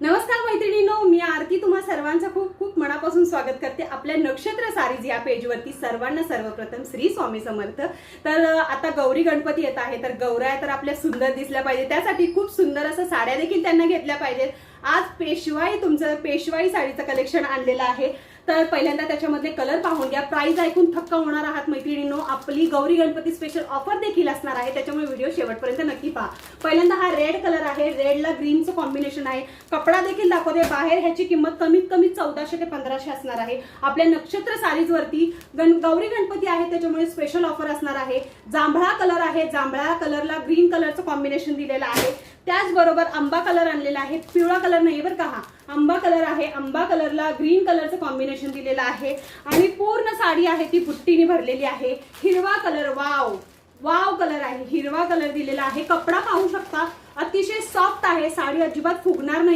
नमस्कार मैत्रिणींनो, मी आरती तुम्हा सर्वांचं खूप खूप मनापासून स्वागत करते आपल्या नक्षत्र सारीज या पेजवरती। सर्वांना सर्वप्रथम श्री स्वामी समर्थ। तर आता गौरी गणपती येत आहे, तर गौराया तर आपल्या सुंदर दिसल्या पाहिजे, त्यासाठी खूप सुंदर असं साड्या देखील त्यांना घेतल्या पाहिजेत। आज पेशवाई साडीचं कलेक्शन आणलेलं आहे। तर पहिल्यांदा त्याच्यामधले कलर पाहून घ्या, प्राइस ऐकून थक्क होणार आहात मैत्रिणींनो। आपली गौरी गणपती स्पेशल ऑफर देखील असणार आहे, त्याच्यामुळे व्हिडिओ शेवटपर्यंत नक्की पहा। पहिल्यांदा हा रेड कलर आहे, रेडला ग्रीनचं कॉम्बिनेशन आहे। कपडा देखील दाखवते, बाहेर ह्याची किंमत कमीत कमी 1400 ते 1500 असणार आहे। आपल्या नक्षत्र साडीज वरती गौरी गणपती आहे, त्याच्यामुळे स्पेशल ऑफर असणार आहे। जांभळा कलर आहे, जांभळा कलरला ग्रीन कलरचं कॉम्बिनेशन दिलेलं आहे। त्याचबरोबर आंबा कलर आणलेला आहे, पिवळा कलर नाही बरं का, हा आंबा कलर आहे। आंबा कलरला ग्रीन कलरचं कॉम्बिनेशन दिलेलं आहे आणि पूर्ण साडी आहे ती बुट्टीने भरलेली आहे। हिरवा कलर, वाव कलर आहे, हिरवा कलर दिलेला आहे। कपडा पाहू शकता, अतिशय सॉफ्ट आहे, साडी अजिबात फुगणार नाही।